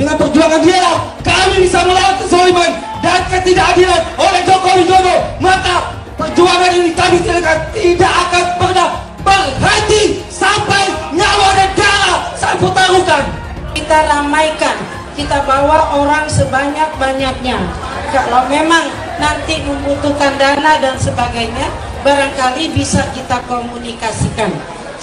Dengan perjuangan dia kami bisa melawan kezaliman dan ketidakadilan oleh Joko Widodo. Maka perjuangan ini kami tidak akan pernah berhenti sampai nyawa dan darah saya pertaruhkan. Kita ramaikan, kita bawa orang sebanyak-banyaknya. Kalau memang nanti membutuhkan dana dan sebagainya, barangkali bisa kita komunikasikan.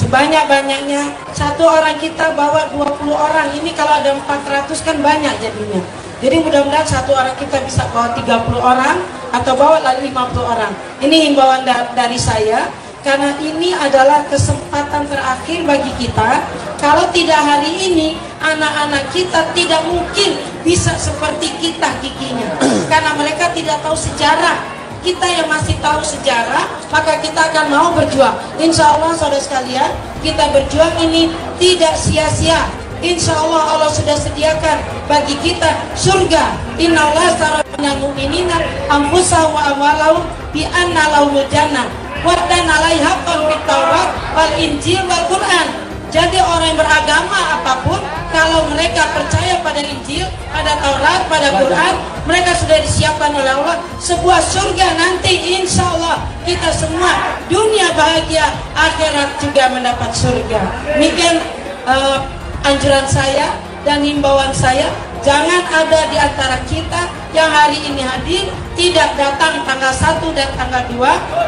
Sebanyak-banyaknya, satu orang kita bawa 20 orang, ini kalau ada 400 kan banyak jadinya. Jadi mudah-mudahan satu orang kita bisa bawa 30 orang atau bawa lagi 50 orang. Ini himbauan dari saya, karena ini adalah kesempatan terakhir bagi kita. Kalau tidak hari ini, anak-anak kita tidak mungkin bisa seperti kita giginya, karena mereka tidak tahu sejarah. Kita yang masih tahu sejarah, maka kita akan mau berjuang. Insya Allah saudara sekalian, kita berjuang ini tidak sia-sia. Insya Allah Allah sudah sediakan bagi kita surga. Innallaha astara minal mu'minina anfusahum wa amwalahum bi anna lahumul jannah wa dan 'alaiha haqqan fit Taurat wal Injil wal Quran. Jadi orang yang beragama apapun, kalau mereka percaya pada Injil, pada Taurat, pada Quran, mereka sudah disiapkan oleh Allah sebuah surga nanti. Insya Allah kita semua dunia bahagia, akhirat juga mendapat surga. Demikian anjuran saya dan himbauan saya. Jangan ada di antara kita yang hari ini hadir tidak datang tanggal 1 dan tanggal 2.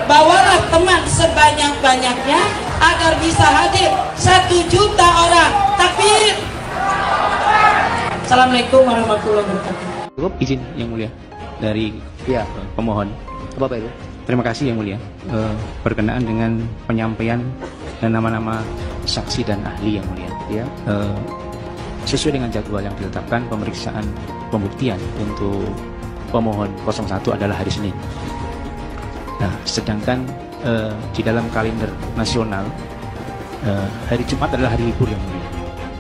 Bawalah teman sebanyak-banyaknya agar bisa hadir 1 juta orang. Takbir. Assalamualaikum warahmatullahi wabarakatuh. Cukup izin yang mulia dari pemohon. Bapak itu. Terima kasih yang mulia berkenaan dengan penyampaian dan nama-nama saksi dan ahli yang mulia. Ya. Sesuai dengan jadwal yang ditetapkan, pemeriksaan pembuktian untuk pemohon 01 adalah hari Senin. Nah, sedangkan di dalam kalender nasional hari Jumat adalah hari libur yang mulia.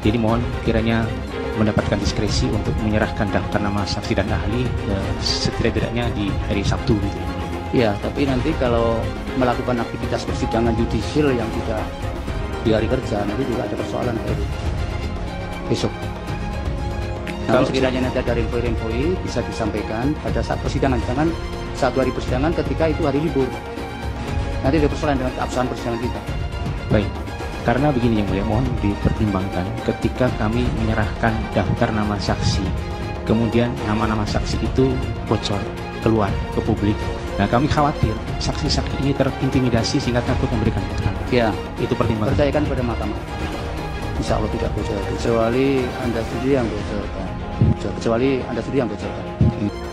Jadi mohon kiranya mendapatkan diskresi untuk menyerahkan daftar nama saksi dan ahli setidak-tidaknya di hari Sabtu gitu. Ya, tapi nanti kalau melakukan aktivitas persidangan judicial yang tidak di hari kerja, nanti juga ada persoalan kayak itu. Besok. Kalau sekiranya nanti ada info-info bisa disampaikan pada saat persidangan, jangan satu hari persidangan ketika itu hari libur. Nanti ada persoalan dengan keabsahan persidangan kita. Baik, karena begini yang mulia, mohon dipertimbangkan ketika kami menyerahkan daftar nama saksi, kemudian nama-nama saksi itu bocor keluar ke publik. Nah, kami khawatir saksi-saksi ini terintimidasi sehingga takut memberikan keterangan. Ya, itu pertimbangan. Percayakan pada mahkamah. Insya Allah tidak bocor, kecuali Anda sendiri yang bocorkan. Kecuali Anda sendiri yang bocorkan.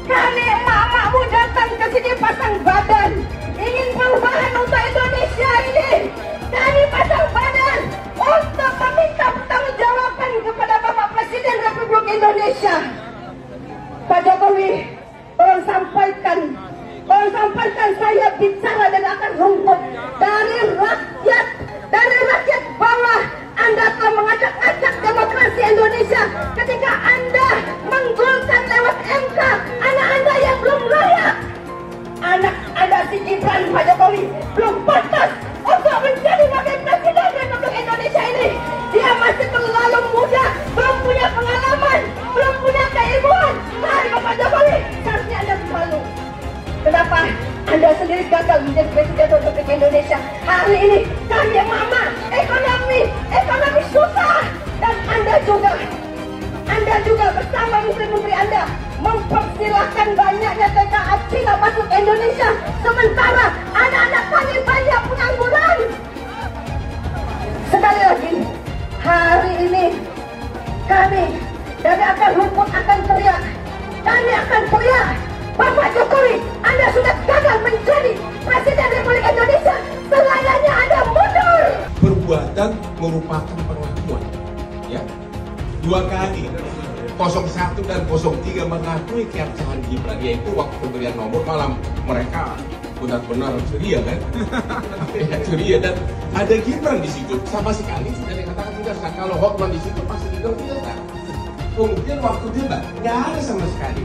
Kami emak-emakmu datang ke sini pasang badan, ingin perubahan untuk Indonesia ini. Kami pasang badan untuk meminta pertanggungjawaban kepada Bapak Presiden Republik Indonesia. Pak Jokowi, tolong sampaikan saya bicara dan akan rumput dari rakyat bawah. Anda telah mengajak-ajak demokrasi Indonesia ketika Anda menggolkan lewat MK anak Anda yang belum layak. Anak Anda si Gibran, Pak Jokowi, belum pantas untuk menjadi wakil presiden Republik Indonesia ini. Dia masih terlalu muda, belum punya pengalaman, belum punya keilmuan. Mari Bapak Jokowi, seharusnya Anda malu. Kenapa Anda sendiri gagal menjadi presiden Republik Indonesia? Hari ini kami mama, ekonomi susah, dan Anda juga bersama menteri-menteri Anda mempersilahkan banyaknya TKA Cina masuk Indonesia, sementara anak-anak kami banyak pengangguran. Sekali lagi, hari ini kami dari akar rumput akan teriak. Kami akan teriak, Bapak Jokowi, Anda sudah gagal menjadi Presiden Republik Indonesia. Selayaknya Anda mundur. Perbuatan merupakan pengakuan, ya. 2 kali 01 dan 03 mengakui keabsahan Gibran, yaitu waktu pemberian nomor malam mereka benar-benar ceria kan, ya, ceria, dan ada Gibran di situ sama sekali tidak dikatakan tidak sah. Kalau Hotman di situ pasti dibilang tidak sah. Kemudian waktu debat nggak ada sama sekali.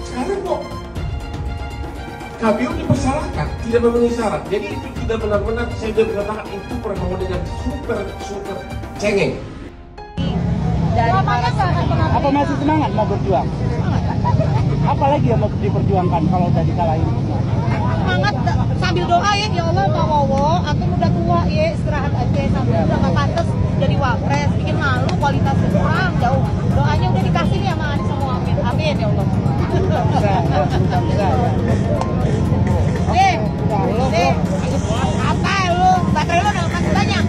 Sekarang kok KPU dipersalahkan, tidak memenuhi syarat. Jadi itu tidak benar-benar, saya sudah mengatakan itu permohonan yang super cengeng. Apa masih semangat mau berjuang? Apalagi yang mau diperjuangkan kalau udah dikalahin? Semangat sambil doa ya Allah Pak Wowo, aku udah tua ya, istirahat aja sambil udah gak pantas jadi wapres, bikin malu, kualitasnya kurang jauh. Doanya udah dikasih nih sama Anies semua, amin, amin ya Allah. Apa lu? Baterai lu udah kasih banyak.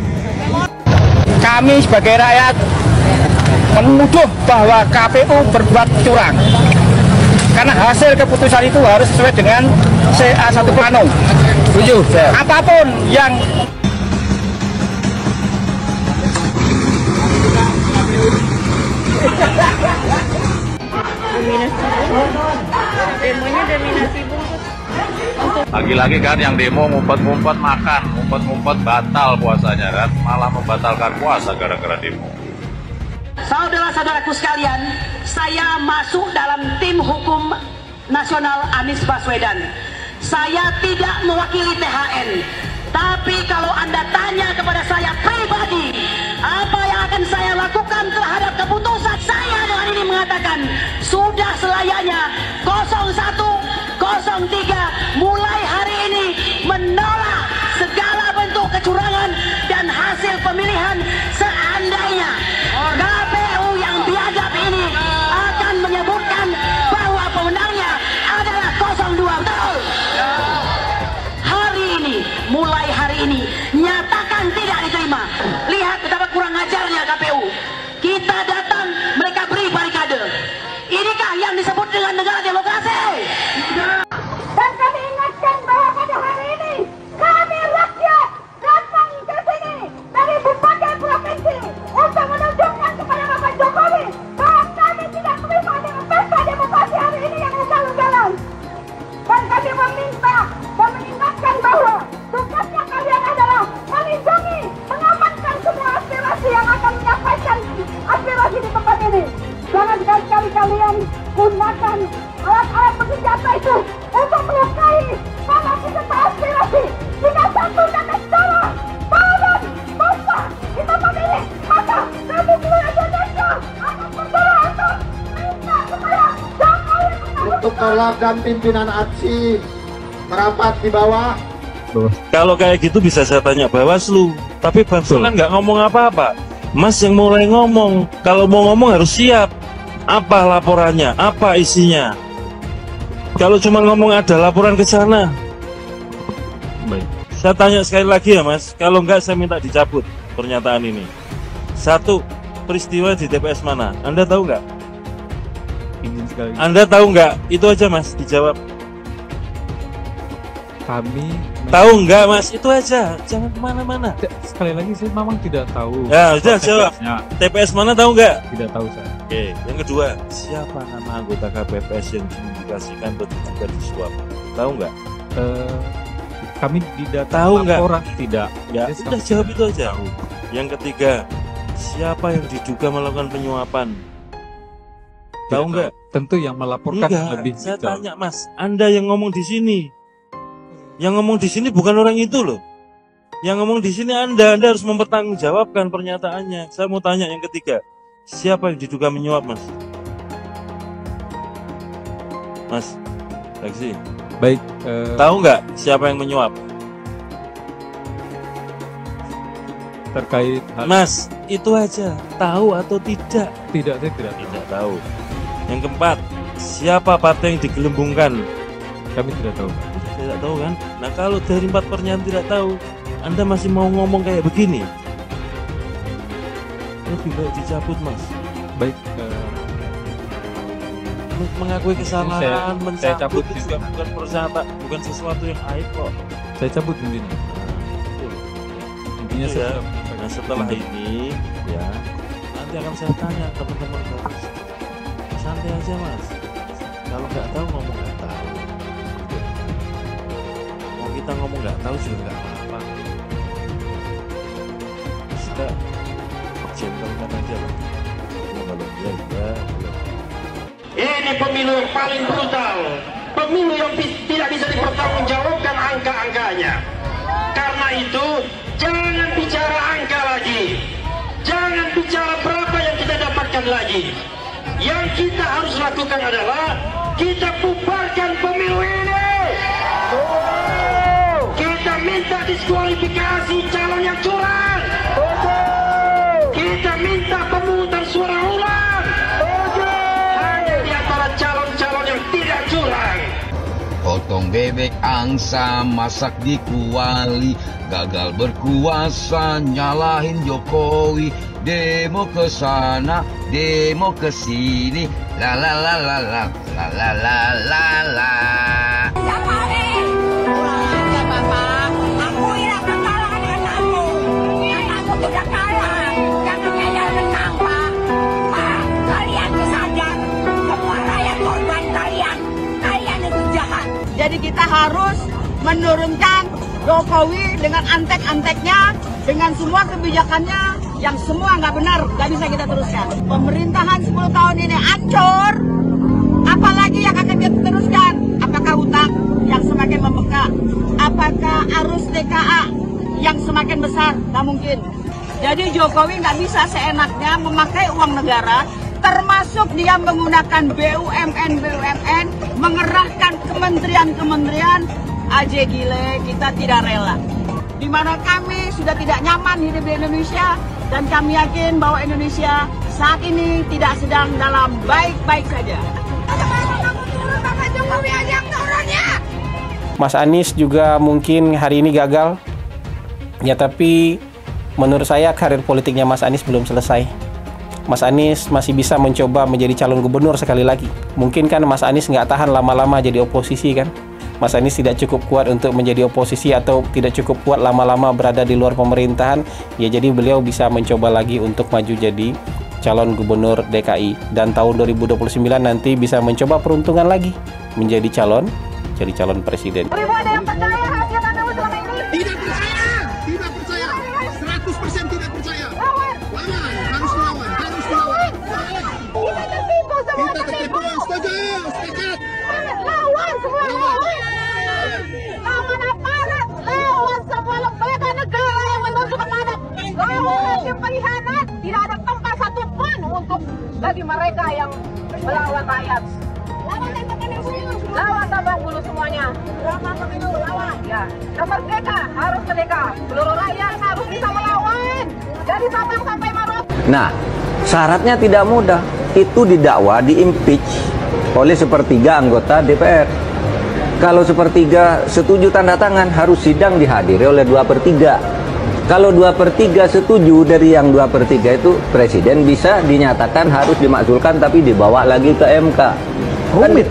Kami sebagai rakyat menuduh bahwa KPU berbuat curang. Karena hasil keputusan itu harus sesuai dengan CA1 Plano. Setuju. Apapun yang demonya dominasi bungkus. Lagi-lagi kan yang demo ngumpet-ngumpet makan, ngumpet-ngumpet batal puasanya kan, malah membatalkan puasa gara-gara demo. Saudara-saudaraku sekalian, saya masuk dalam tim hukum nasional Anies Baswedan. Saya tidak mewakili THN, tapi kalau Anda tanya kepada saya pribadi, apa yang akan saya lakukan terhadap keputusan saya dengan ini mengatakan, sudah selayaknya 0103 mulai hari ini menolak segala bentuk kecurangan dan hasil pemilihan. Seandainya KPU yang biadab ini akan menyebutkan bahwa pemenangnya adalah 02, betul? Hari ini, mulai hari ini, nyatakan tidak diterima. Lihat betapa kurang ajarnya KPU. Kita datang, mereka beri barikade. Inikah yang disebut dengan negara demokrasi? Dan kami ingatkan bahwa pada hari ini kami rakyat datang ke sini dari berbagai provinsi untuk menunjukkan kepada Bapak Jokowi bahwa kami tidak terima dengan pesta demokrasi hari ini yang ugal-ugalan. Dan kami meminta dan mengingatkan bahwa tugasnya kalian adalah melindungi, mengamankan semua aspirasi yang akan menyampaikan aspirasi di tempat ini. Jangan sekali-kali kalian gunakan alat-alat bersenjata itu untuk melukai para peserta aspirasi. Jika satu dan salah, badan, bangsa kita memilih, maka kami seluruh Indonesia akan berdoa untuk minta supaya Jokowi untuk kolab dan pimpinan aksi merapat di bawah. Kalau kayak gitu bisa saya tanya Bawaslu, tapi Bawaslu kan nggak ngomong apa-apa. Mas yang mulai ngomong, kalau mau ngomong harus siap. Apa laporannya? Apa isinya? Kalau cuma ngomong ada laporan ke sana. Baik. Saya tanya sekali lagi ya Mas, kalau enggak saya minta dicabut pernyataan ini. Satu, peristiwa di TPS mana? Anda tahu nggak? Anda tahu nggak? Itu aja Mas, dijawab. Kami tahu nggak Mas? Itu aja, jangan kemana-mana. Sekali lagi saya memang tidak tahu. Ya sudah jawab. TPS mana tahu nggak? Tidak tahu saya. Oke, yang kedua, siapa nama anggota KPPS yang diindikasikan bertugas disuap? Tahu nggak? Kami tidak tahu nggak? Orang tidak. Ya, sudah jawab itu aja. Yang ketiga, siapa yang diduga melakukan penyuapan? Tahu nggak? Tentu yang melaporkan enggak, lebih. Saya tanya Mas, Anda yang ngomong di sini. Yang ngomong di sini bukan orang itu loh. Yang ngomong di sini Anda harus mempertanggungjawabkan pernyataannya. Saya mau tanya yang ketiga, siapa yang diduga menyuap Mas? Mas, Taksi. Baik. Tahu nggak siapa yang menyuap? Terkait Mas, itu aja. Tahu atau tidak? Tidak, saya tidak. Tidak tahu. Yang keempat, siapa partai yang digelembungkan? Kami tidak tahu. Tidak tahu kan? Nah kalau dari 4 pernyataan tidak tahu, Anda masih mau ngomong kayak begini, lebih baik dicabut Mas. Baik. Mengakui kesalahan, saya cabut itu bukan persata, bukan sesuatu yang aib kok. Saya cabut intinya. Intinya ya. Nah setelah ini ya nanti akan saya tanya teman-teman Garis. Santai aja Mas. Kalau nggak tahu ngomong nggak tahu. Mau kita ngomong nggak tahu juga nggak apa-apa. Kita gentleman aja lah. Kalau ya. Ini pemilu yang paling brutal, pemilu yang tidak bisa dipertanggungjawabkan angka-angkanya. Karena itu jangan bicara angka lagi, Jangan bicara berapa yang kita dapatkan lagi. Yang kita harus lakukan adalah kita bubarkan pemilu ini. Kita minta diskualifikasi calon yang curang. Kita minta pemungutan suara ulang. Hanya di antara calon-calon yang tidak curang. Potong bebek angsa, masak di kuali, gagal berkuasa, nyalahin Jokowi. Demo ke sana, demo ke sini, la la la la la la la la la la. Sudah kalah, jangan ngeyel menang, Pak. Pak, kalian sadar semua rakyat korban kalian itu jahat. Jadi kita harus menurunkan Jokowi dengan antek-anteknya, dengan semua kebijakannya yang semua nggak benar, nggak bisa kita teruskan. Pemerintahan 10 tahun ini hancur, apalagi yang akan kita teruskan? Apakah utang yang semakin membengkak? Apakah arus TKA yang semakin besar? Nggak mungkin. Jadi Jokowi nggak bisa seenaknya memakai uang negara, termasuk dia menggunakan BUMN, mengerahkan kementerian-kementerian. Aja gile, kita tidak rela. Di mana kami sudah tidak nyaman hidup di Indonesia, dan kami yakin bahwa Indonesia saat ini tidak sedang dalam baik-baik saja. Mas Anies juga mungkin hari ini gagal, ya tapi menurut saya karir politiknya Mas Anies belum selesai. Mas Anies masih bisa mencoba menjadi calon gubernur sekali lagi. Mungkin kan Mas Anies nggak tahan lama-lama jadi oposisi kan. Mas Anies tidak cukup kuat untuk menjadi oposisi atau tidak cukup kuat lama-lama berada di luar pemerintahan. Ya jadi beliau bisa mencoba lagi untuk maju jadi calon gubernur DKI. Dan tahun 2029 nanti bisa mencoba peruntungan lagi menjadi calon presiden. Ada yang percaya hasil pemilu selama ini? Tidak percaya, 100% tidak percaya. Lawan, harus lawan. Kita tertipu semua, tertipu. Setuju. Lawan semua, lawan aparat, lawan semua lembaga negara yang menunjuk aparat, lawan yang pengkhianat. Tidak ada tempat satupun untuk bagi mereka yang melawan rakyat. Lawan Tabang Bulu semuanya. Lawan pemilu, lawan. Ya, merdeka, harus merdeka. Seluruh rakyat harus bisa melawan. Dari Sabang sampai Merauke. Nah, syaratnya tidak mudah. Itu didakwa, di-impeach oleh sepertiga anggota DPR. Kalau sepertiga setuju tanda tangan, harus sidang dihadiri oleh 2/3. Kalau 2/3 setuju dari yang 2/3 itu, presiden bisa dinyatakan harus dimakzulkan tapi dibawa lagi ke MK. Rumit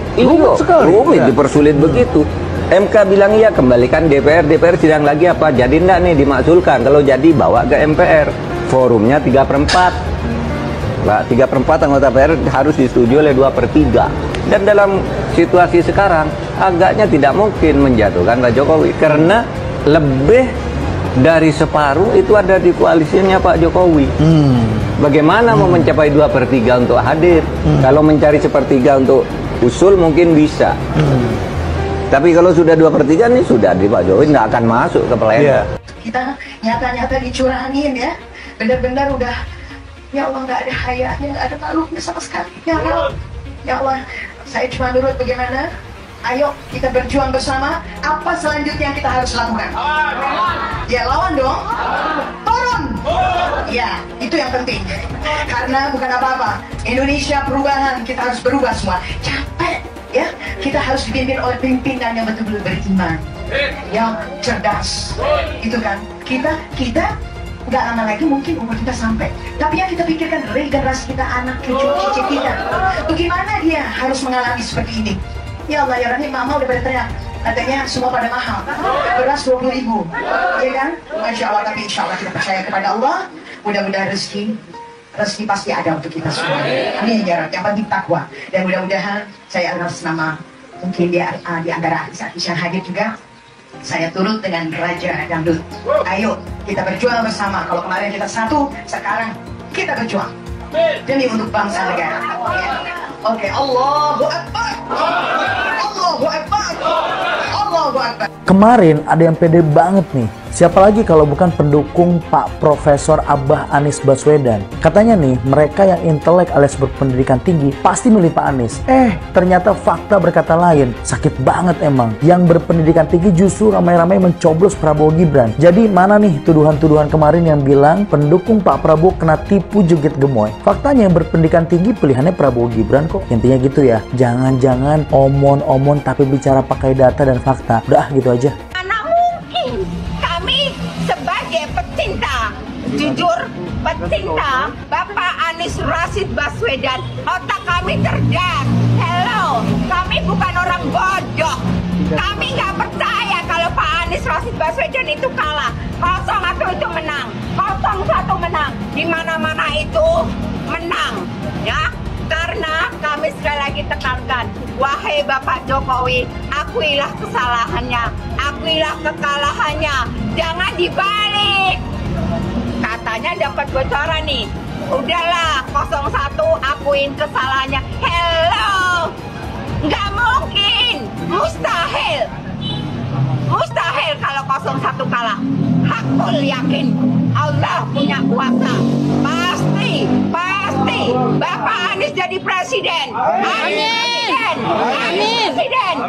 sekali. Rumit, dipersulit begitu. MK bilang iya, kembalikan DPR sidang lagi apa? Jadi enggak nih dimakzulkan. Kalau jadi bawa ke MPR. Forumnya 3/4. 3/4 anggota DPR harus disetujui oleh 2/3. Dan dalam situasi sekarang agaknya tidak mungkin menjatuhkan Pak Jokowi karena lebih dari separuh itu ada di koalisinya Pak Jokowi. Bagaimana mau mencapai 2/3 untuk hadir? Kalau mencari 1/3 untuk usul mungkin bisa. Tapi kalau sudah 2/3 nih sudah di Pak Jokowi nggak akan masuk ke pleno. Kita nyata-nyata dicurangin ya, benar-benar udah ya Allah nggak ada hayanya, nggak ada taruhnya sama sekali. Ya Allah, saya cuma nurut bagaimana. Ayo kita berjuang bersama. Apa selanjutnya yang kita harus lakukan? Ya lawan dong. Turun. Ya itu yang penting. Karena bukan apa-apa. Indonesia perubahan, kita harus berubah semua. Capek ya. Kita harus dipimpin oleh pimpinan yang betul-betul beriman, yang cerdas. Itu kan. Kita nggak lama lagi mungkin umur kita sampai. Tapi yang kita pikirkan regenerasi kita, anak cucu cicit kita. Bagaimana dia harus mengalami seperti ini? Ya Allah ya Rahim, mama udah pada teriak. Katanya semua pada mahal. Beras 20.000, ya kan? Masya Allah, tapi insya Allah kita percaya kepada Allah. Mudah-mudahan rezeki pasti ada untuk kita semua. Amin ya Rabb. Yang penting takwa. Dan mudah-mudahan saya atas nama mungkin di antara artis-artis yang hadir juga, saya turut dengan Raja Dangdut. Ayo kita berjuang bersama. Kalau kemarin kita satu, sekarang kita berjuang demi untuk bangsa negara. Oke, Allahu Akbar. Allahu Akbar. Allahu Akbar. Kemarin ada yang pede banget nih, Siapa lagi kalau bukan pendukung Pak Profesor Abah Anies Baswedan. Katanya nih, mereka yang intelek alias berpendidikan tinggi pasti milih Pak Anies. Ternyata fakta berkata lain. Sakit banget emang. Yang berpendidikan tinggi justru ramai-ramai mencoblos Prabowo Gibran. Jadi mana nih tuduhan-tuduhan kemarin yang bilang pendukung Pak Prabowo kena tipu joget gemoy? Faktanya yang berpendidikan tinggi pilihannya Prabowo Gibran kok. Intinya gitu ya. Jangan-jangan omon-omon tapi bicara pakai data dan fakta. Udah gitu aja. Pecinta, jujur pecinta Bapak Anies Rashid Baswedan, otak kami cerdas. Hello, kami bukan orang bodoh. Kami nggak percaya kalau Pak Anies Rashid Baswedan itu kalah. 01 itu menang, 01 menang, di mana-mana itu menang, ya. Karena kami sekali lagi tekankan, wahai Bapak Jokowi, akuilah kesalahannya, akuilah kekalahannya, jangan dibalik. Katanya dapat bocoran nih, udahlah 01 akuin kesalahannya. Hello, nggak mungkin, mustahil, mustahil kalau 01 kalah. Hakul yakin Allah punya kuasa, pasti Bapak Anies jadi presiden. Amin. Amin.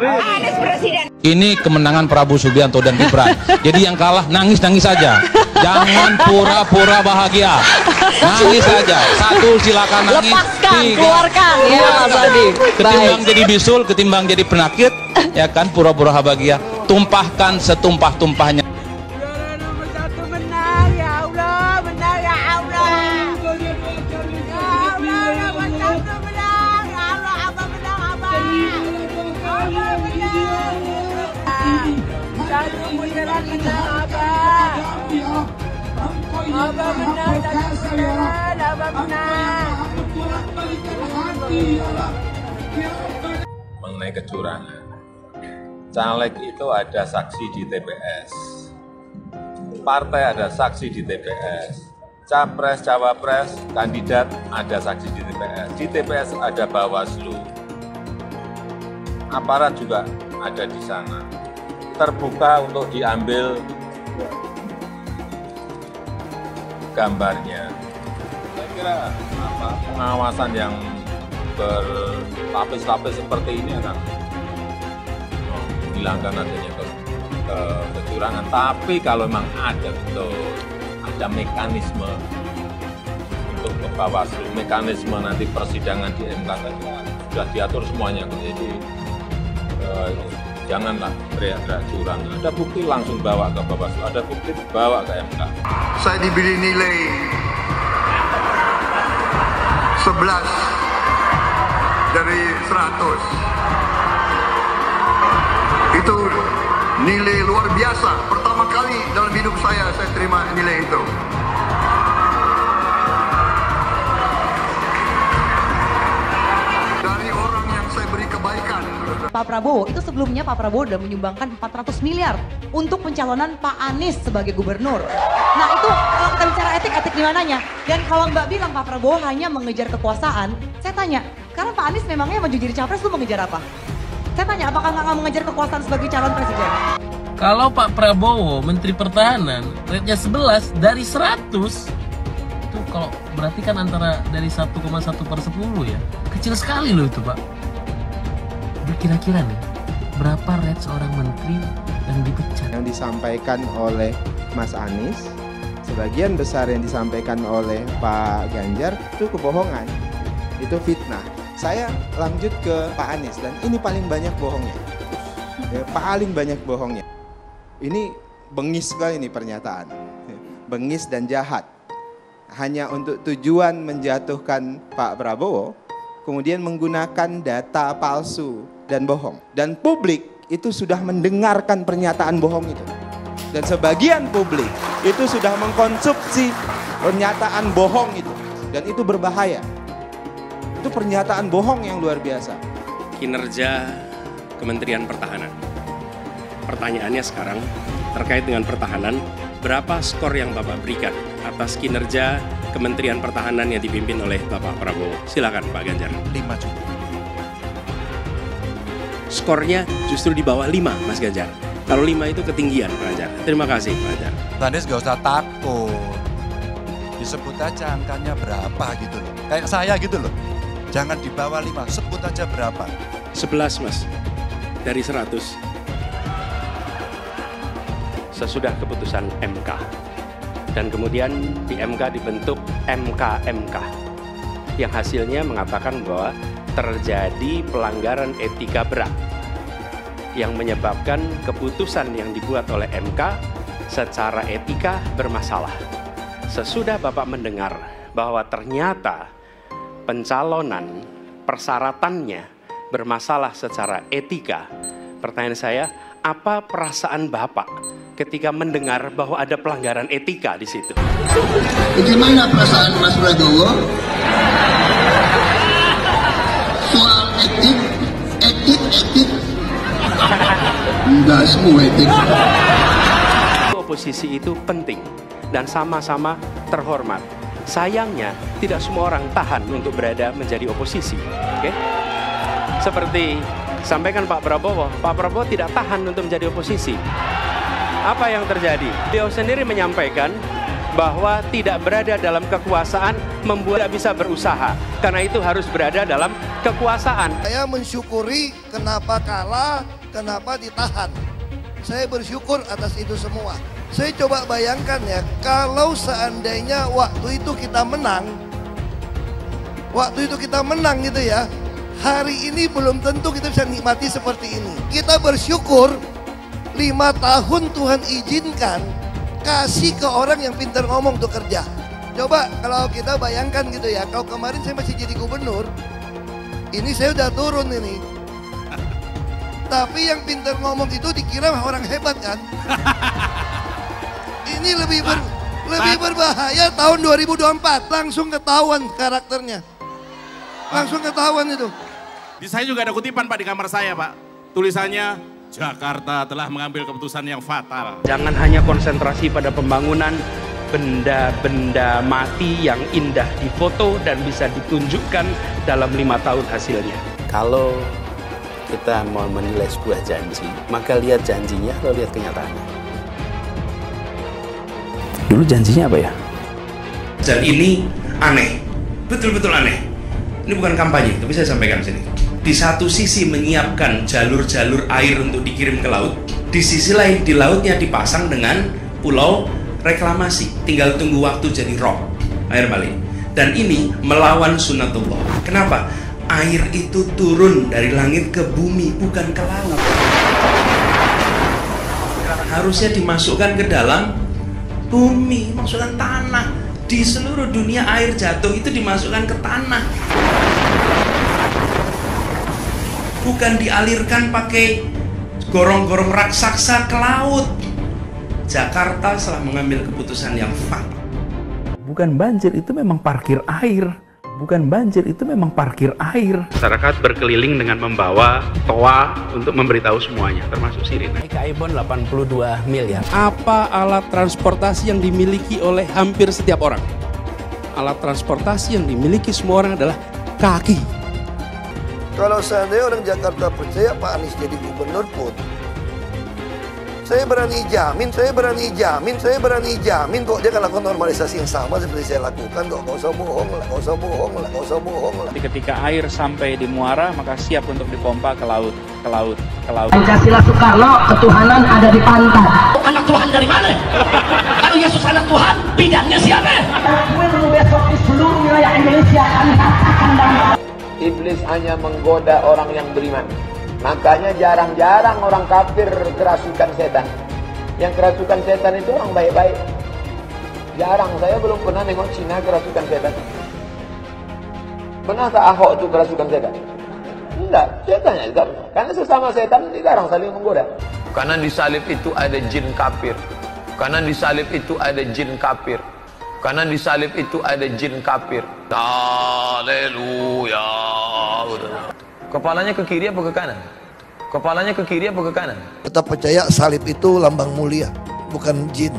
Anies presiden. Ini kemenangan Prabowo Subianto dan Gibran. Jadi yang kalah nangis-nangis saja. Jangan pura-pura bahagia. Nangis saja. 1 silakan nangis. Lepaskan, keluarkan ya Mas Adi. Ketimbang jadi bisul, ketimbang jadi penakit, ya kan, pura-pura bahagia. Tumpahkan setumpah-tumpahnya. Abah menang, Abah menang. Mengenai kecurangan, caleg itu ada saksi di TPS, partai ada saksi di TPS, capres, cawapres, kandidat ada saksi di TPS. Di TPS ada Bawaslu, aparat juga ada di sana. Terbuka untuk diambil gambarnya. Saya kira pengawasan yang berlapis-lapis seperti ini akan menghilangkan adanya kecurangan. Tapi kalau memang ada betul, ada mekanisme untuk ke Bawaslu, mekanisme nanti persidangan di MK sudah diatur semuanya. Jadi janganlah teriak-teriak curang. Ada bukti langsung bawa ke Bawaslu, ada bukti bawa ke MK. Saya diberi nilai 11 dari 100. Itu nilai luar biasa. Pertama kali dalam hidup saya terima nilai itu. Dari orang yang saya beri kebaikan. Pak Prabowo, itu sebelumnya Pak Prabowo sudah menyumbangkan 400 miliar untuk pencalonan Pak Anies sebagai gubernur. Nah itu kalau kita bicara etik di mananya? Dan kalau Mbak bilang Pak Prabowo hanya mengejar kekuasaan, saya tanya, sekarang Pak Anies memangnya maju jadi capres lu mengejar apa? Saya tanya, apakah nggak mengejar kekuasaan sebagai calon presiden? Kalau Pak Prabowo Menteri Pertahanan, rate-nya 11 dari 100, itu kalau berarti kan antara dari 1,1 per 10 ya, kecil sekali loh itu Pak. Kira-kira nih, berapa rate seorang menteri yang dipecat? Yang disampaikan oleh Mas Anies, sebagian besar yang disampaikan oleh Pak Ganjar itu kebohongan, itu fitnah. Saya lanjut ke Pak Anies dan ini paling banyak bohongnya, ya, paling banyak bohongnya. Ini bengis sekali nih pernyataan, bengis dan jahat. Hanya untuk tujuan menjatuhkan Pak Prabowo, kemudian menggunakan data palsu dan bohong. Dan publik itu sudah mendengarkan pernyataan bohong itu. Dan sebagian publik itu sudah mengkonsumsi pernyataan bohong itu. Dan itu berbahaya. Itu pernyataan bohong yang luar biasa. Kinerja Kementerian Pertahanan. Pertanyaannya sekarang terkait dengan pertahanan, berapa skor yang Bapak berikan atas kinerja Kementerian Pertahanan yang dipimpin oleh Bapak Prabowo? Silakan Pak Ganjar. 5 cukup. Skornya justru di bawah 5 Mas Ganjar. Kalau 5 itu ketinggian, Pak Ganjar. Terima kasih, Pak Ganjar. Anies gak usah takut. Disebut aja angkanya berapa gitu loh. Kayak saya gitu loh. Jangan di bawah 5, sebut aja berapa. 11, Mas. Dari 100. Sesudah keputusan MK. Dan kemudian di MK dibentuk MK-MK. Yang hasilnya mengatakan bahwa terjadi pelanggaran etika berat yang menyebabkan keputusan yang dibuat oleh MK secara etika bermasalah. Sesudah Bapak mendengar bahwa ternyata pencalonan persyaratannya bermasalah secara etika, pertanyaan saya, apa perasaan Bapak ketika mendengar bahwa ada pelanggaran etika di situ? Bagaimana perasaan Mas Prabowo? Soal etik. Enggak semua etik. Oposisi itu penting dan sama-sama terhormat. Sayangnya tidak semua orang tahan untuk berada menjadi oposisi. Oke? Seperti sampaikan Pak Prabowo tidak tahan untuk menjadi oposisi. Apa yang terjadi? Beliau sendiri menyampaikan bahwa tidak berada dalam kekuasaan membuat tidak bisa berusaha. Karena itu harus berada dalam kekuasaan. Saya mensyukuri kenapa kalah, kenapa ditahan. Saya bersyukur atas itu semua. Saya coba bayangkan ya, kalau seandainya waktu itu kita menang gitu ya, hari ini belum tentu kita bisa nikmati seperti ini. Kita bersyukur 5 tahun Tuhan izinkan kasih ke orang yang pintar ngomong untuk kerja. Coba kalau kita bayangkan gitu ya, kalau kemarin saya masih jadi gubernur, ini saya udah turun ini. Tapi yang pintar ngomong itu dikira orang hebat kan? Ini lebih berbahaya tahun 2024. Langsung ketahuan karakternya. Langsung ketahuan itu. Di saya juga ada kutipan Pak di kamar saya Pak. Tulisannya, Jakarta telah mengambil keputusan yang fatal. Jangan hanya konsentrasi pada pembangunan benda-benda mati yang indah difoto dan bisa ditunjukkan dalam 5 tahun hasilnya. Kalau kita mau menilai sebuah janji, maka lihat janjinya atau lihat kenyataannya. Dulu janjinya apa ya? Dan ini aneh, betul-betul aneh. Ini bukan kampanye, tapi saya sampaikan sini. Di satu sisi menyiapkan jalur-jalur air untuk dikirim ke laut, di sisi lain di lautnya dipasang dengan pulau reklamasi, tinggal tunggu waktu jadi rob, air balik. Dan ini melawan sunatullah. Kenapa? Air itu turun dari langit ke bumi, bukan ke laut. Harusnya dimasukkan ke dalam bumi, masukkan tanah. Di seluruh dunia air jatuh itu dimasukkan ke tanah. Bukan dialirkan pakai gorong-gorong raksasa ke laut. Jakarta telah mengambil keputusan yang fatal. Bukan banjir, itu memang parkir air. Bukan banjir, itu memang parkir air. Masyarakat berkeliling dengan membawa toa untuk memberitahu semuanya, termasuk sirine. Kaibon 82 miliar. Apa alat transportasi yang dimiliki oleh hampir setiap orang? Alat transportasi yang dimiliki semua orang adalah kaki. Kalau seandainya orang Jakarta percaya Pak Anies jadi gubernur pun, saya berani jamin kok dia akan lakukan normalisasi yang sama seperti saya lakukan kok. Gak usah bohong lah. Tapi ketika air sampai di muara, maka siap untuk dipompa ke laut. Pancasila Soekarno, ketuhanan ada di pantai. Anak Tuhan dari mana? Kalau Yesus anak Tuhan, bidangnya siapa? Besok di seluruh wilayah Indonesia akan katakan dan Iblis hanya menggoda orang yang beriman. Makanya jarang-jarang orang kafir kerasukan setan. Yang kerasukan setan itu orang baik-baik. Jarang, saya belum pernah nengok Cina kerasukan setan. Pernah tak Ahok itu kerasukan setan? Enggak, setannya juga. Karena sesama setan jarang saling menggoda. Karena di salib itu ada jin kafir. Karena di salib itu ada jin kafir. Karena di salib itu ada jin kafir. Haleluya. Kepalanya ke kiri apa ke kanan? Kepalanya ke kiri apa ke kanan? Kita percaya salib itu lambang mulia, bukan jin.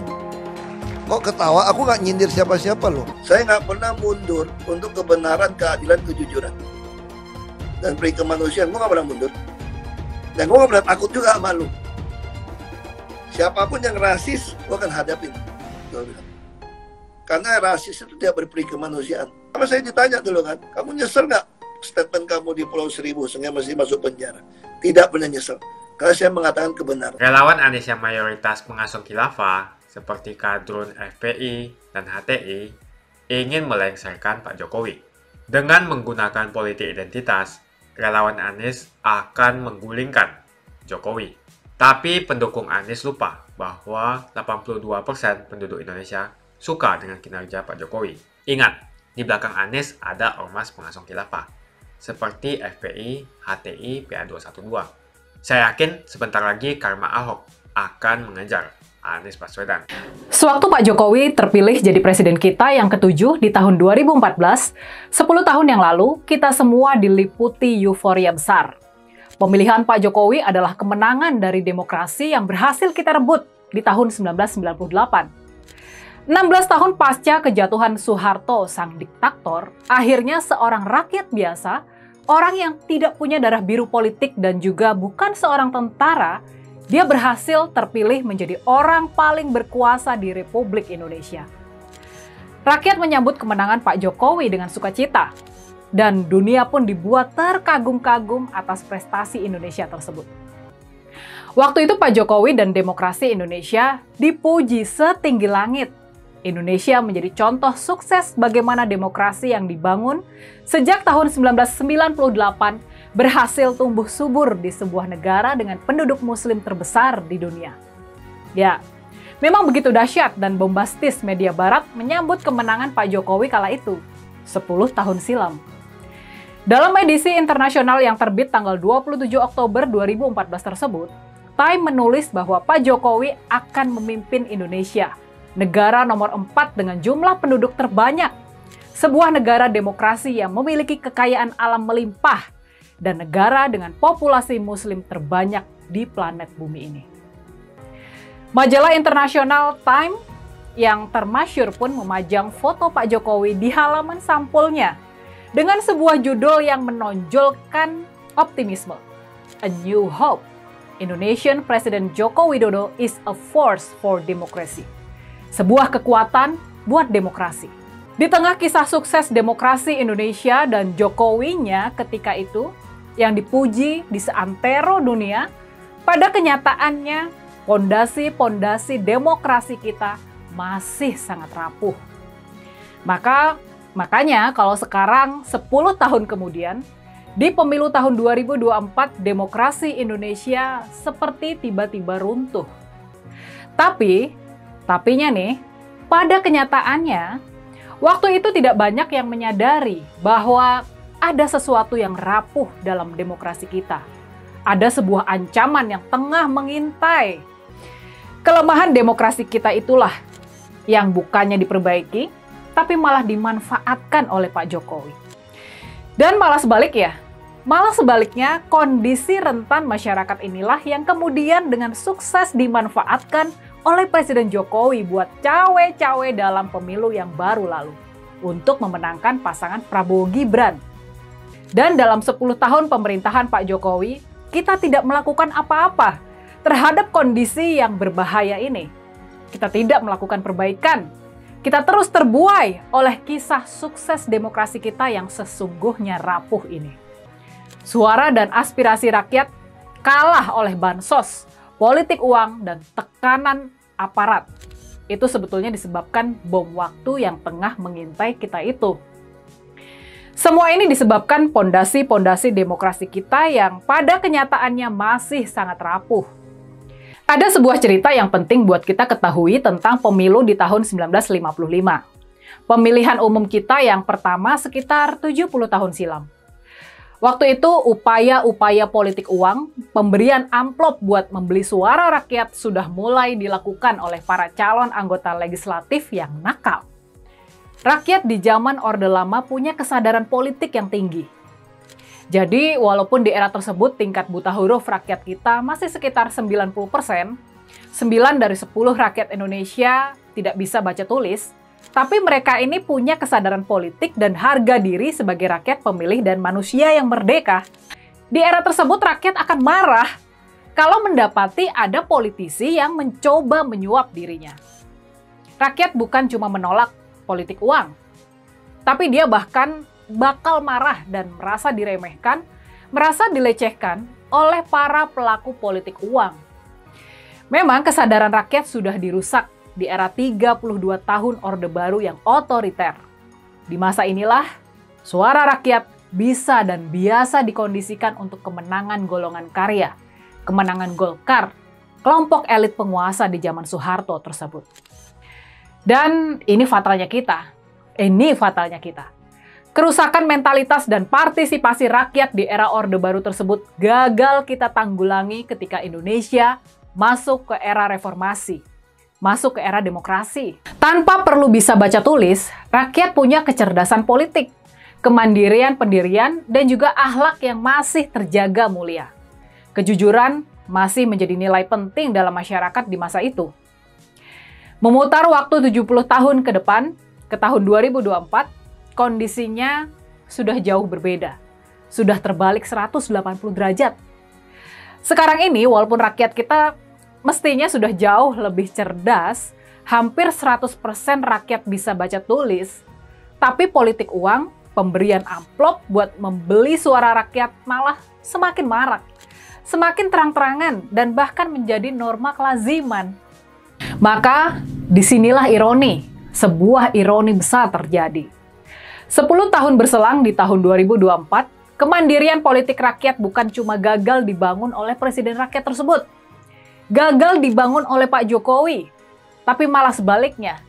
Kok ketawa? Aku nggak nyindir siapa-siapa loh. Saya nggak pernah mundur untuk kebenaran, keadilan, kejujuran. Dan peri kemanusiaan, gue nggak pernah mundur. Dan gue nggak pernah takut juga sama lu. Siapapun yang rasis, gue akan hadapin. Gue bilang. Karena rasis itu tidak berperi kemanusiaan. Sama saya ditanya dulu kan, kamu nyesel nggak statement kamu di Pulau Seribu sehingga masih masuk penjara? Tidak pernah nyesel. Karena saya mengatakan kebenaran. Relawan Anies yang mayoritas pengasuh khilafah, seperti kadrun FPI dan HTI, ingin melengsarkan Pak Jokowi. Dengan menggunakan politik identitas, relawan Anies akan menggulingkan Jokowi. Tapi pendukung Anies lupa bahwa 82% penduduk Indonesia suka dengan kinerja Pak Jokowi. Ingat, di belakang Anies ada ormas pengasuh khilafah, seperti FPI, HTI, PA212. Saya yakin sebentar lagi karma Ahok akan mengejar Anies Baswedan. Sewaktu Pak Jokowi terpilih jadi presiden kita yang ke-7 di tahun 2014, 10 tahun yang lalu, kita semua diliputi euforia besar. Pemilihan Pak Jokowi adalah kemenangan dari demokrasi yang berhasil kita rebut di tahun 1998. 16 tahun pasca kejatuhan Soeharto sang diktator, akhirnya seorang rakyat biasa, orang yang tidak punya darah biru politik dan juga bukan seorang tentara, dia berhasil terpilih menjadi orang paling berkuasa di Republik Indonesia. Rakyat menyambut kemenangan Pak Jokowi dengan sukacita, dan dunia pun dibuat terkagum-kagum atas prestasi Indonesia tersebut. Waktu itu Pak Jokowi dan demokrasi Indonesia dipuji setinggi langit. Indonesia menjadi contoh sukses bagaimana demokrasi yang dibangun sejak tahun 1998 berhasil tumbuh subur di sebuah negara dengan penduduk muslim terbesar di dunia. Ya, memang begitu dahsyat dan bombastis media barat menyambut kemenangan Pak Jokowi kala itu, 10 tahun silam. Dalam edisi internasional yang terbit tanggal 27 Oktober 2014 tersebut, Time menulis bahwa Pak Jokowi akan memimpin Indonesia, negara nomor 4 dengan jumlah penduduk terbanyak, sebuah negara demokrasi yang memiliki kekayaan alam melimpah, dan negara dengan populasi muslim terbanyak di planet bumi ini. Majalah internasional Time yang termasyhur pun memajang foto Pak Jokowi di halaman sampulnya dengan sebuah judul yang menonjolkan optimisme. A New Hope, Indonesian President Joko Widodo is a force for democracy. Sebuah kekuatan buat demokrasi. Di tengah kisah sukses demokrasi Indonesia dan Jokowinya ketika itu, yang dipuji di seantero dunia, pada kenyataannya pondasi-pondasi demokrasi kita masih sangat rapuh. Makanya kalau sekarang 10 tahun kemudian, di pemilu tahun 2024, demokrasi Indonesia seperti tiba-tiba runtuh. Tapinya nih, pada kenyataannya, waktu itu tidak banyak yang menyadari bahwa ada sesuatu yang rapuh dalam demokrasi kita. Ada sebuah ancaman yang tengah mengintai. Kelemahan demokrasi kita itulah yang bukannya diperbaiki, tapi malah dimanfaatkan oleh Pak Jokowi. Dan malah sebaliknya, kondisi rentan masyarakat inilah yang kemudian dengan sukses dimanfaatkan oleh Presiden Jokowi buat cawe-cawe dalam pemilu yang baru lalu untuk memenangkan pasangan Prabowo Gibran. Dan dalam 10 tahun pemerintahan Pak Jokowi, kita tidak melakukan apa-apa terhadap kondisi yang berbahaya ini. Kita tidak melakukan perbaikan. Kita terus terbuai oleh kisah sukses demokrasi kita yang sesungguhnya rapuh ini. Suara dan aspirasi rakyat kalah oleh bansos, politik uang, dan tekanan aparat. Itu sebetulnya disebabkan bom waktu yang tengah mengintai kita itu. Semua ini disebabkan pondasi-pondasi demokrasi kita yang pada kenyataannya masih sangat rapuh. Ada sebuah cerita yang penting buat kita ketahui tentang pemilu di tahun 1955. Pemilihan umum kita yang pertama sekitar 70 tahun silam. Waktu itu upaya-upaya politik uang, pemberian amplop buat membeli suara rakyat sudah mulai dilakukan oleh para calon anggota legislatif yang nakal. Rakyat di zaman Orde Lama punya kesadaran politik yang tinggi. Jadi walaupun di era tersebut tingkat buta huruf rakyat kita masih sekitar 90%, 9 dari 10 rakyat Indonesia tidak bisa baca tulis, tapi mereka ini punya kesadaran politik dan harga diri sebagai rakyat pemilih dan manusia yang merdeka. Di era tersebut rakyat akan marah kalau mendapati ada politisi yang mencoba menyuap dirinya. Rakyat bukan cuma menolak politik uang, tapi dia bahkan bakal marah dan merasa diremehkan, merasa dilecehkan oleh para pelaku politik uang. Memang kesadaran rakyat sudah dirusak di era 32 tahun Orde Baru yang otoriter. Di masa inilah, suara rakyat bisa dan biasa dikondisikan untuk kemenangan golongan karya, kemenangan Golkar, kelompok elit penguasa di zaman Soeharto tersebut. Dan ini fatalnya kita. Kerusakan mentalitas dan partisipasi rakyat di era Orde Baru tersebut gagal kita tanggulangi ketika Indonesia masuk ke era reformasi, masuk ke era demokrasi. Tanpa perlu bisa baca tulis, rakyat punya kecerdasan politik, kemandirian pendirian, dan juga akhlak yang masih terjaga mulia. Kejujuran masih menjadi nilai penting dalam masyarakat di masa itu. Memutar waktu 70 tahun ke depan, ke tahun 2024, kondisinya sudah jauh berbeda. Sudah terbalik 180 derajat. Sekarang ini, walaupun rakyat kita mestinya sudah jauh lebih cerdas, hampir 100% rakyat bisa baca tulis, tapi politik uang, pemberian amplop buat membeli suara rakyat malah semakin marak, semakin terang-terangan, dan bahkan menjadi norma kelaziman. Maka, disinilah ironi, sebuah ironi besar terjadi. 10 tahun berselang di tahun 2024, kemandirian politik rakyat bukan cuma gagal dibangun oleh presiden rakyat tersebut, gagal dibangun oleh Pak Jokowi, tapi malah sebaliknya.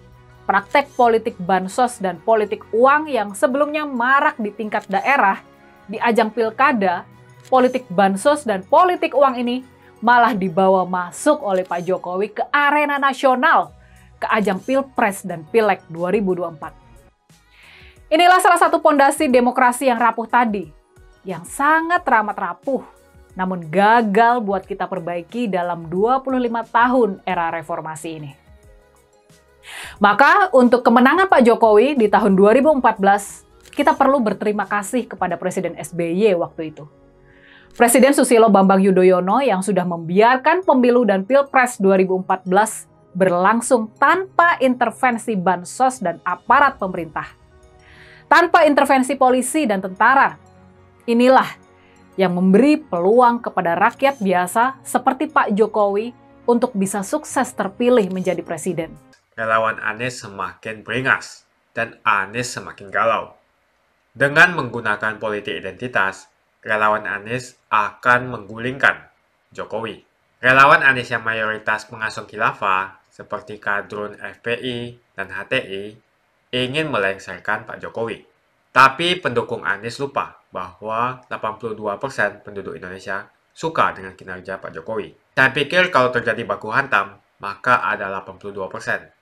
Praktek politik bansos dan politik uang yang sebelumnya marak di tingkat daerah, di ajang pilkada, politik bansos dan politik uang ini malah dibawa masuk oleh Pak Jokowi ke arena nasional, ke ajang Pilpres dan Pileg 2024. Inilah salah satu pondasi demokrasi yang rapuh tadi, yang sangat teramat rapuh, namun gagal buat kita perbaiki dalam 25 tahun era reformasi ini. Maka untuk kemenangan Pak Jokowi di tahun 2014, kita perlu berterima kasih kepada Presiden SBY waktu itu. Presiden Susilo Bambang Yudhoyono yang sudah membiarkan pemilu dan Pilpres 2014 berlangsung tanpa intervensi bansos dan aparat pemerintah. Tanpa intervensi polisi dan tentara. Inilah yang memberi peluang kepada rakyat biasa seperti Pak Jokowi untuk bisa sukses terpilih menjadi presiden. Relawan Anies semakin beringas dan Anies semakin galau. Dengan menggunakan politik identitas, relawan Anies akan menggulingkan Jokowi. Relawan Anies yang mayoritas pengasuh khilafah seperti kadrun FPI dan HTI ingin melengsarkan Pak Jokowi. Tapi pendukung Anies lupa bahwa 82% penduduk Indonesia suka dengan kinerja Pak Jokowi. Saya pikir kalau terjadi baku hantam, maka ada 82%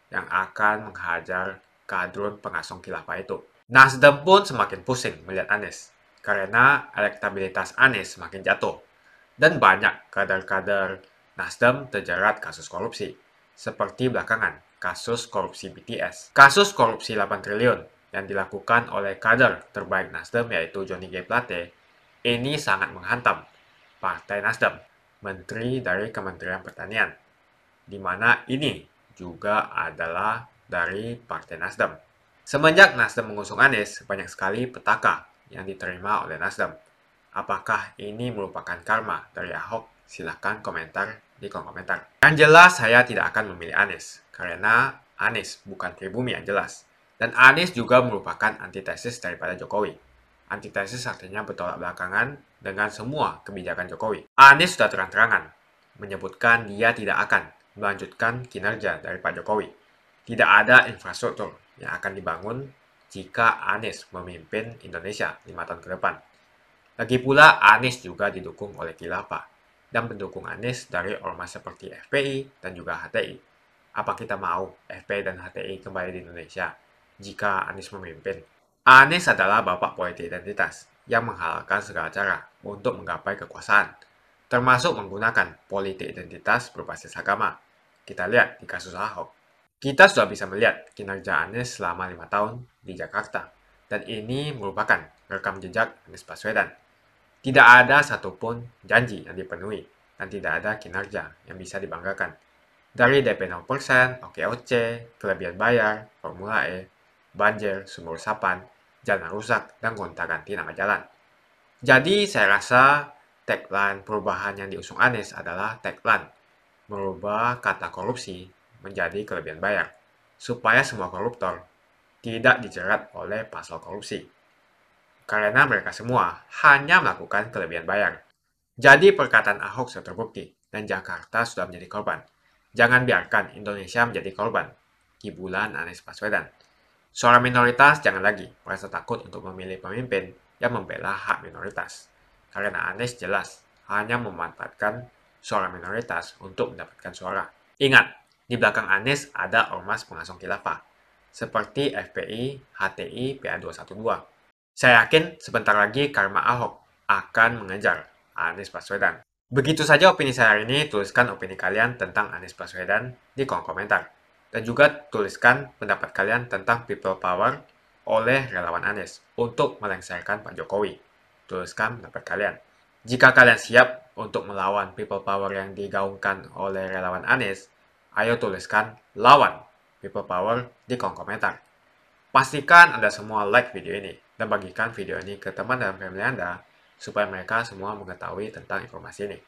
yang akan menghajar kadrun pengasuh khilafah itu. Nasdem pun semakin pusing melihat Anies, karena elektabilitas Anies semakin jatuh. Dan banyak kader-kader Nasdem terjerat kasus korupsi, seperti belakangan kasus korupsi BTS. Kasus korupsi 8 triliun yang dilakukan oleh kader terbaik Nasdem yaitu Johnny G. Plate, ini sangat menghantam Partai Nasdem, Menteri dari Kementerian Pertanian, di mana ini juga adalah dari Partai Nasdem. Semenjak Nasdem mengusung Anies, banyak sekali petaka yang diterima oleh Nasdem. Apakah ini merupakan karma dari Ahok? Silahkan komentar di kolom komentar. Yang jelas saya tidak akan memilih Anies, karena Anies bukan pribumi yang jelas. Dan Anies juga merupakan antitesis daripada Jokowi. Antitesis artinya bertolak belakangan dengan semua kebijakan Jokowi. Anies sudah terang-terangan menyebutkan dia tidak akan melanjutkan kinerja dari Pak Jokowi. Tidak ada infrastruktur yang akan dibangun jika Anies memimpin Indonesia 5 tahun ke depan. Lagi pula Anies juga didukung oleh khilafah dan pendukung Anies dari ormas seperti FPI dan juga HTI. Apa kita mau FPI dan HTI kembali di Indonesia jika Anies memimpin? Anies adalah bapak politik identitas yang menghalalkan segala cara untuk menggapai kekuasaan, termasuk menggunakan politik identitas berbasis agama. Kita lihat di kasus Ahok. Kita sudah bisa melihat kinerja Anies selama 5 tahun di Jakarta, dan ini merupakan rekam jejak Anies Baswedan. Tidak ada satupun janji yang dipenuhi. dan tidak ada kinerja yang bisa dibanggakan. Dari DP 0%, OKOC, kelebihan bayar, Formula E, banjir, sumber resapan, jalan rusak, dan gonta-ganti nama jalan. Jadi saya rasa tagline perubahan yang diusung Anies adalah tagline merubah kata korupsi menjadi kelebihan bayar, supaya semua koruptor tidak dijerat oleh pasal korupsi. Karena mereka semua hanya melakukan kelebihan bayar. Jadi perkataan Ahok sudah terbukti dan Jakarta sudah menjadi korban. Jangan biarkan Indonesia menjadi korban kibulan Anies Baswedan. Suara minoritas jangan lagi merasa takut untuk memilih pemimpin yang membela hak minoritas. Karena Anies jelas hanya memanfaatkan suara minoritas untuk mendapatkan suara. Ingat, di belakang Anies ada ormas pengasong khilafah, seperti FPI, HTI, PA212. Saya yakin sebentar lagi karma Ahok akan mengejar Anies Baswedan. Begitu saja opini saya hari ini. Tuliskan opini kalian tentang Anies Baswedan di kolom komentar. Dan juga tuliskan pendapat kalian tentang people power oleh relawan Anies untuk melengsarkan Pak Jokowi. Tuliskan pendapat kalian. Jika kalian siap untuk melawan people power yang digaungkan oleh relawan Anies, ayo tuliskan lawan people power di kolom komentar. Pastikan Anda semua like video ini dan bagikan video ini ke teman dan family Anda supaya mereka semua mengetahui tentang informasi ini.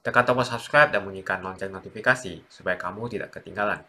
Tekan tombol subscribe dan bunyikan lonceng notifikasi supaya kamu tidak ketinggalan